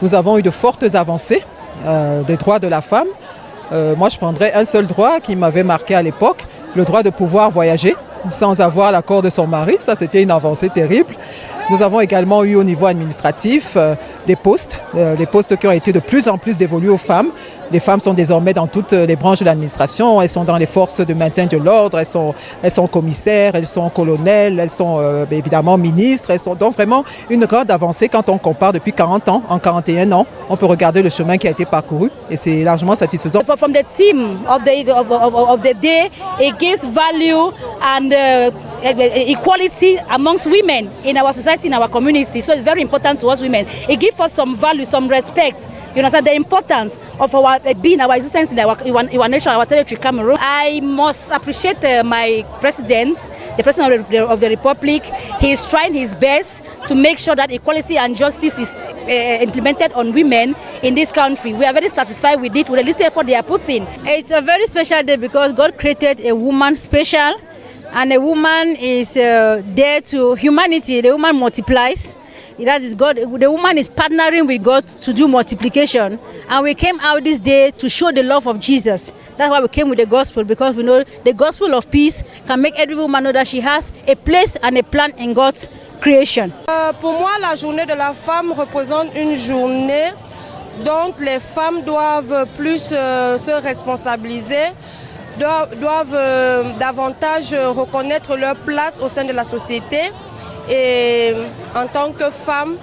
Nous avons eu de fortes avancées des droits de la femme. Moi, je prendrais un seul droit qui m'avait marqué à l'époque, le droit de pouvoir voyager sans avoir l'accord de son mari. Ça, c'était une avancée terrible. Nous avons également eu au niveau administratif des postes qui ont été de plus en plus dévolus aux femmes. Les femmes sont désormais dans toutes les branches de l'administration. Elles sont dans les forces de maintien de l'ordre, elles sont commissaires, elles sont colonels, elles sont évidemment ministres. Elles sont donc vraiment une grande avancée quand on compare depuis 40 ans, en 41 ans. On peut regarder le chemin qui a été parcouru et c'est largement satisfaisant. From the theme of the day, it gives value and equality amongst women in our society, in our community. So it's very important to us women. It gives us some value, some respect. You know, the importance of our being, our existence in our nation, our territory, Cameroon. I must appreciate my president, the president of the Republic. He is trying his best to make sure that equality and justice is implemented on women in this country. We are very satisfied with it, with the little effort they are putting. It's a very special day because God created a woman special, and a woman is there to humanity. The woman multiplies. That is God. The woman is partnering with God to do multiplication, and we came out this day to show the love of Jesus. That's why we came with the gospel, because we know the gospel of peace can make every woman know that she has a place and a plan in God's creation. Pour moi, la journée de la femme représente une journée dont les femmes doivent plus se responsabiliser, doivent davantage reconnaître leur place au sein de la société. Et en tant que femme,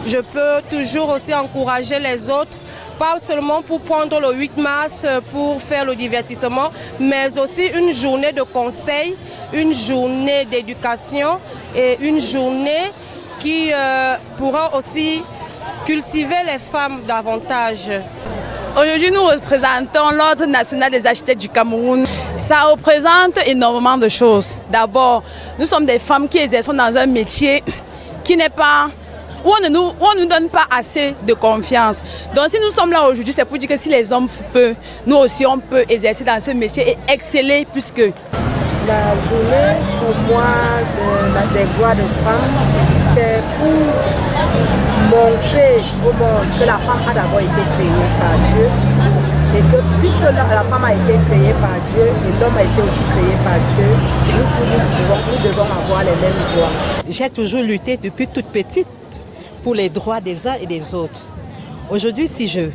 je peux toujours aussi encourager les autres, pas seulement pour prendre le 8 mars pour faire le divertissement, mais aussi une journée de conseil, une journée d'éducation et une journée qui pourra aussi cultiver les femmes davantage. Aujourd'hui, nous représentons l'Ordre national des architectes du Cameroun. Ça représente énormément de choses. D'abord, nous sommes des femmes qui exercent dans un métier qui n'est pas... où on ne nous donne pas assez de confiance. Donc si nous sommes là aujourd'hui, c'est pour dire que si les hommes peuvent, nous aussi on peut exercer dans ce métier et exceller plus que. La journée pour moi des droits de femmes, c'est pour montrer au monde que la femme a d'abord été créée par Dieu et que puisque la femme a été créée par Dieu et l'homme a été aussi créé par Dieu, nous devons avoir les mêmes droits. J'ai toujours lutté depuis toute petite pour les droits des uns et des autres. Aujourd'hui, si je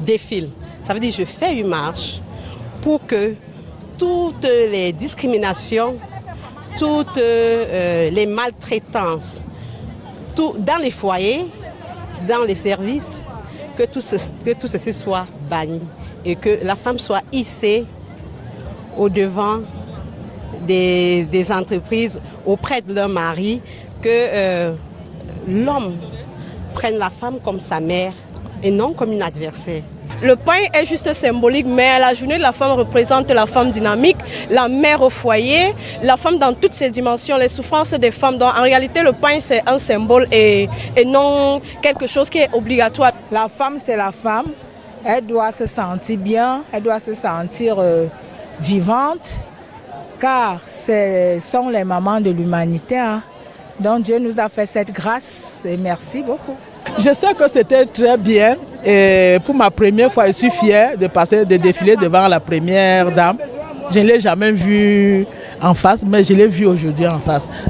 défile, ça veut dire que je fais une marche pour que toutes les discriminations, toutes les maltraitances, dans les foyers, dans les services, que tout ceci soit banni et que la femme soit hissée au devant des entreprises, auprès de leur mari, que l'homme prenne la femme comme sa mère et non comme une adversaire. Le pain est juste symbolique, mais la journée de la femme représente la femme dynamique, la mère au foyer, la femme dans toutes ses dimensions, les souffrances des femmes. Donc en réalité, le pain c'est un symbole et non quelque chose qui est obligatoire. La femme c'est la femme, elle doit se sentir bien, elle doit se sentir vivante, car ce sont les mamans de l'humanité. Hein. Donc Dieu nous a fait cette grâce et merci beaucoup. Je sais que c'était très bien et pour ma première fois, je suis fière de défiler devant la première dame. Je ne l'ai jamais vue en face, mais je l'ai vue aujourd'hui en face.